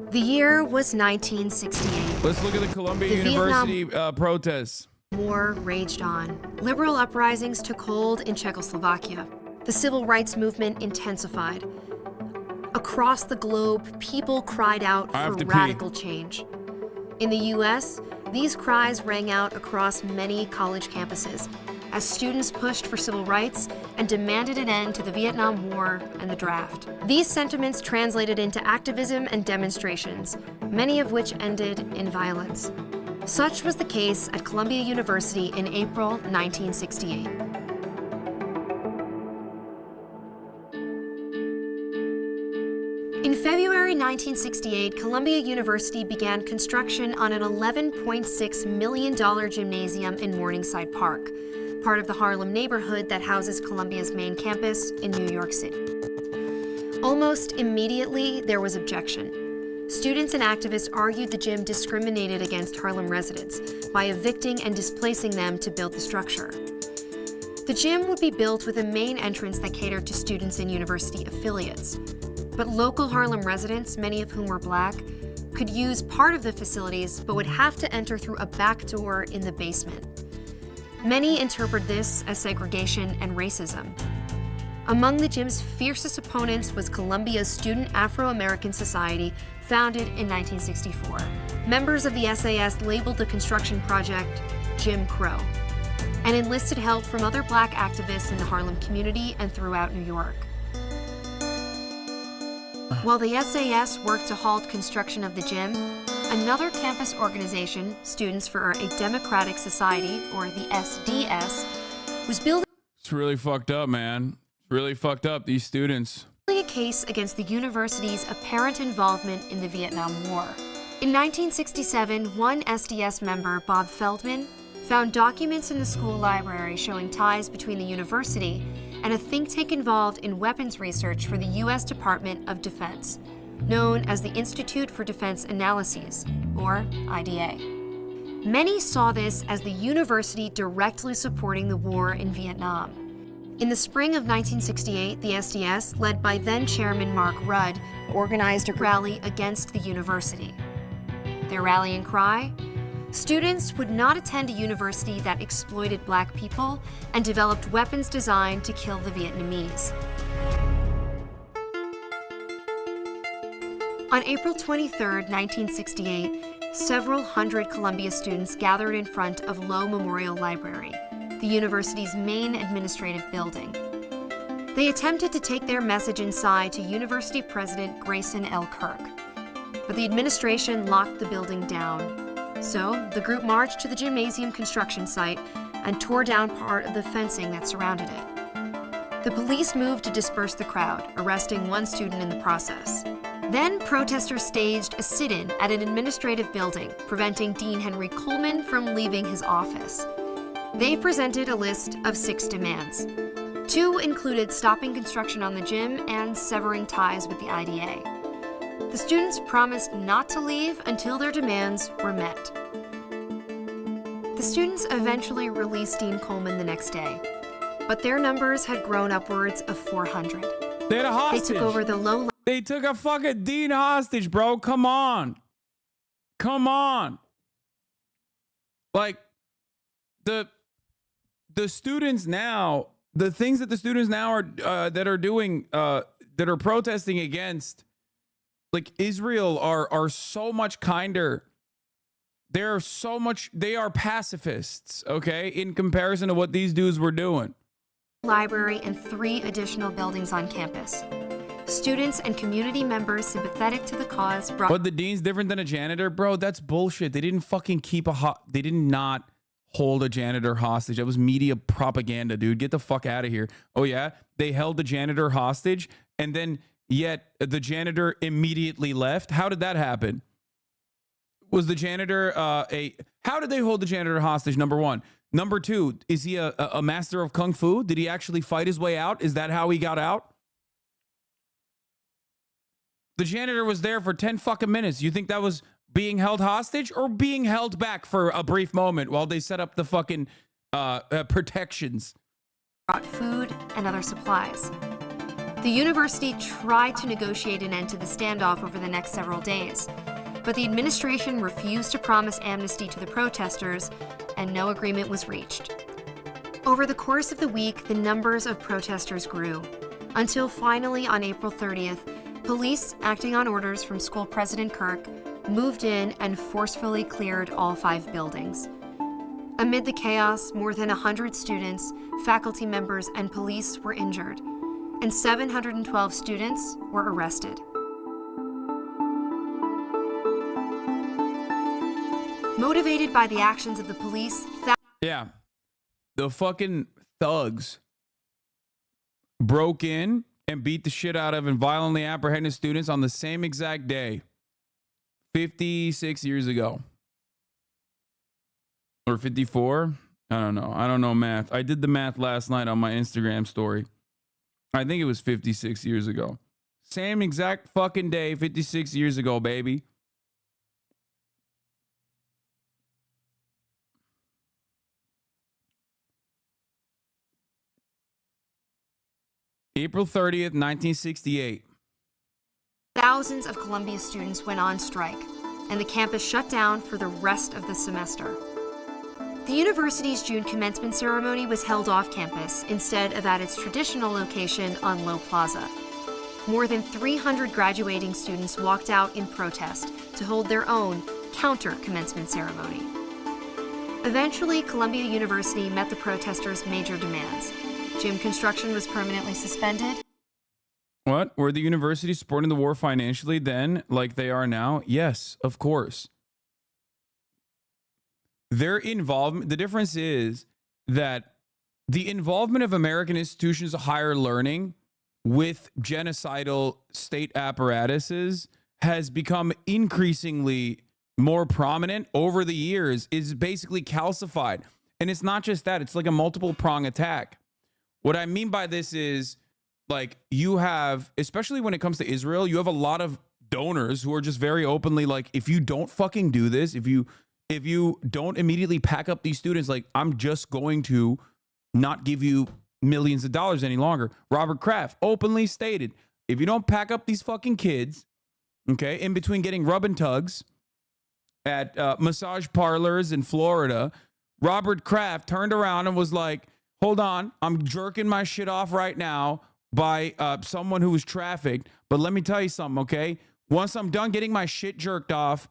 The year was 1968. Let's look at the Columbia University protests. War raged on. Liberal uprisings took hold in Czechoslovakia. The civil rights movement intensified. Across the globe, people cried out for radical change. In the U.S., these cries rang out across many college campuses as students pushed for civil rights and demanded an end to the Vietnam War and the draft. These sentiments translated into activism and demonstrations, many of which ended in violence. Such was the case at Columbia University in April 1968. In February 1968, Columbia University began construction on an $11.6 million gymnasium in Morningside Park, part of the Harlem neighborhood that houses Columbia's main campus in New York City. Almost immediately, there was objection. Students and activists argued the gym discriminated against Harlem residents by evicting and displacing them to build the structure. The gym would be built with a main entrance that catered to students and university affiliates. But local Harlem residents, many of whom were Black, could use part of the facilities but would have to enter through a back door in the basement. Many interpret this as segregation and racism. Among the gym's fiercest opponents was Columbia's Student Afro-American Society, founded in 1964. Members of the SAS labeled the construction project Jim Crow and enlisted help from other Black activists in the Harlem community and throughout New York. While the SAS worked to halt construction of the gym, another campus organization, Students for a Democratic Society, or the SDS, was building It's really fucked up, man. It's really fucked up, these students. A case against the university's apparent involvement in the Vietnam War. In 1967, one SDS member, Bob Feldman, found documents in the school library showing ties between the university and a think tank involved in weapons research for the U.S. Department of Defense, known as the Institute for Defense Analyses, or IDA. Many saw this as the university directly supporting the war in Vietnam. In the spring of 1968, the SDS, led by then-chairman Mark Rudd, organized a rally against the university. Their rallying cry? Students would not attend a university that exploited Black people and developed weapons designed to kill the Vietnamese. On April 23, 1968, several hundred Columbia students gathered in front of Lowe Memorial Library, the university's main administrative building. They attempted to take their message inside to University President Grayson L. Kirk, but the administration locked the building down. So the group marched to the gymnasium construction site and tore down part of the fencing that surrounded it. The police moved to disperse the crowd, arresting one student in the process. Then protesters staged a sit-in at an administrative building, preventing Dean Henry Coleman from leaving his office. They presented a list of 6 demands. 2 included stopping construction on the gym and severing ties with the IDA. The students promised not to leave until their demands were met. The students eventually released Dean Coleman the next day, but their numbers had grown upwards of 400. They had a hostage. They took over the low. They took a fucking dean hostage, bro. Come on. Come on. Like, the students now, the things that the students now are that are doing, that are protesting against, like, Israel are so much kinder. They are pacifists, okay, in comparison to what these dudes were doing. Library and 3 additional buildings on campus. Students and community members sympathetic to the cause brought. But the dean's different than a janitor, bro. That's bullshit. They didn't fucking keep they did not hold a janitor hostage. That was media propaganda, dude. Get the fuck out of here. Oh yeah, they held the janitor hostage, and then yet the janitor immediately left. How did that happen? Was the janitor how did they hold the janitor hostage? Number 1. Number 2, is he a master of kung fu? Did he actually fight his way out? Is that how he got out? The janitor was there for 10 fucking minutes. You think that was being held hostage or being held back for a brief moment while they set up the fucking protections? Brought food and other supplies. The The university tried to negotiate an end to the standoff over the next several days, but the administration refused to promise amnesty to the protesters, and no agreement was reached. Over the course of the week, the numbers of protesters grew, until finally on April 30th, police, acting on orders from school president Kirk, moved in and forcefully cleared all 5 buildings. Amid the chaos, more than 100 students, faculty members, and police were injured, and 712 students were arrested. Motivated by the actions of the police, Yeah. The fucking thugs broke in and beat the shit out of and violently apprehended students on the same exact day 56 years ago. Or 54? I don't know. I don't know math. I did the math last night on my Instagram story. I think it was 56 years ago. Same exact fucking day 56 years ago, baby. April 30th, 1968. thousands of Columbia students went on strike, and the campus shut down for the rest of the semester. The university's June commencement ceremony was held off campus instead of at its traditional location on Low Plaza. More than 300 graduating students walked out in protest to hold their own counter-commencement ceremony. Eventually, Columbia University met the protesters' major demands. Gym construction was permanently suspended. What? Were the universities supporting the war financially then, like they are now? Yes, of course. Their involvement, the difference is that the involvement of American institutions of higher learning with genocidal state apparatuses has become increasingly more prominent over the years, is basically calcified. And it's not just that, it's like a multiple prong attack. What I mean by this is, like, you have, especially when it comes to Israel, you have a lot of donors who are just very openly like, if you don't fucking do this, if you don't immediately pack up these students, like, I'm just going to not give you millions of dollars any longer. Robert Kraft openly stated, if you don't pack up these fucking kids, okay, in between getting rub and tugs at massage parlors in Florida, Robert Kraft turned around and was like, hold on, I'm jerking my shit off right now by someone who was trafficked. But let me tell you something, okay? Once I'm done getting my shit jerked off,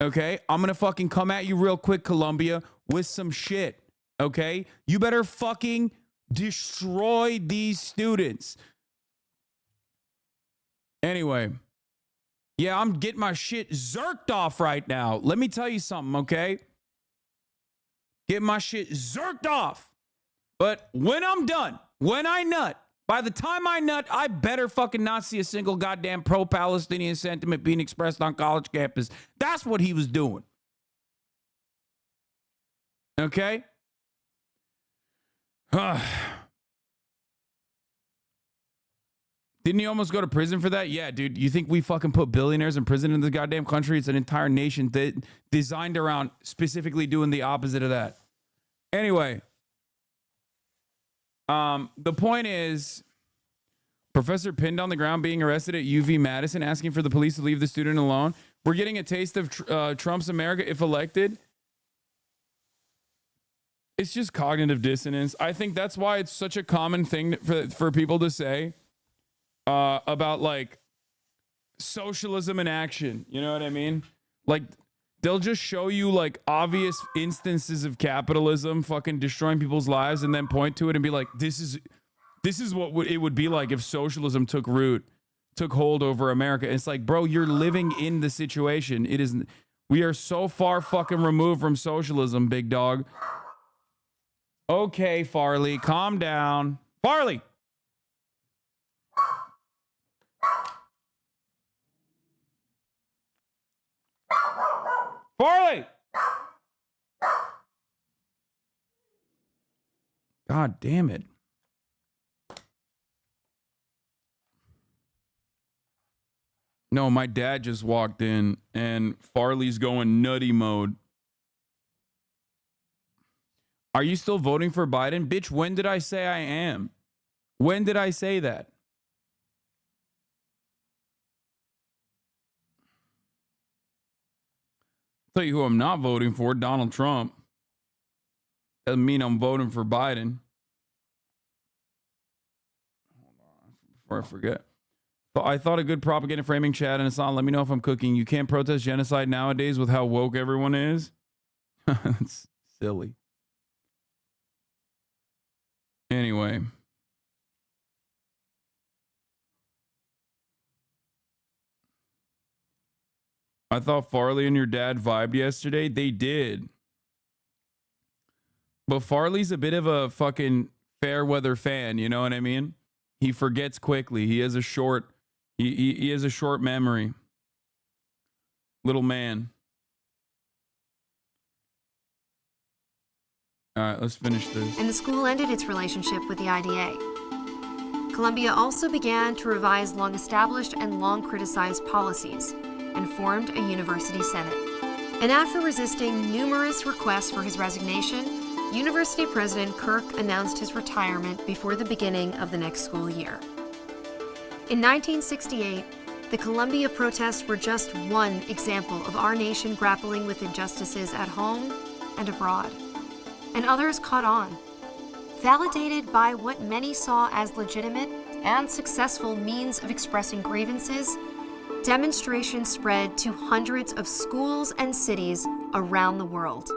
okay, I'm going to fucking come at you real quick, Columbia, with some shit, okay? You better fucking destroy these students. Anyway, yeah, I'm getting my shit zerked off right now. Let me tell you something, okay? Get my shit zerked off. But when I'm done, when I nut, by the time I nut, I better fucking not see a single goddamn pro-Palestinian sentiment being expressed on college campus. That's what he was doing. Okay? Didn't he almost go to prison for that? Yeah, dude. You think we fucking put billionaires in prison in this goddamn country? It's an entire nation designed around specifically doing the opposite of that. Anyway. The point is, professor pinned on the ground being arrested at UV Madison, asking for the police to leave the student alone. We're getting a taste of Trump's America if elected. It's just cognitive dissonance. I think that's why it's such a common thing for people to say about, like, socialism in action. You know what I mean? Like, they'll just show you, like, obvious instances of capitalism fucking destroying people's lives and then point to it and be like, this is what it would be like if socialism took hold over America. It's like, bro, you're living in the situation. It isn't. We are so far fucking removed from socialism, big dog. Okay, Farley, calm down. Farley! Farley! God damn it. No, my dad just walked in and Farley's going nutty mode. Are you still voting for Biden? Bitch, when did I say I am? When did I say that? Tell you who I'm not voting for, Donald Trump. Doesn't mean I'm voting for Biden. Hold on, before I forget. I thought a good propaganda framing, Chad and Hasan. Let me know if I'm cooking. You can't protest genocide nowadays with how woke everyone is. That's silly. Anyway. I thought Farley and your dad vibed yesterday. They did. But Farley's a bit of a fucking fair weather fan, you know what I mean? He forgets quickly. He has a short he has a short memory. Little man. All right, let's finish this. And the school ended its relationship with the IDA. Columbia also began to revise long-established and long-criticized policies and formed a university senate. And after resisting numerous requests for his resignation, University President Kirk announced his retirement before the beginning of the next school year. In 1968, the Columbia protests were just one example of our nation grappling with injustices at home and abroad. And others caught on. Validated by what many saw as legitimate and successful means of expressing grievances, demonstrations spread to hundreds of schools and cities around the world.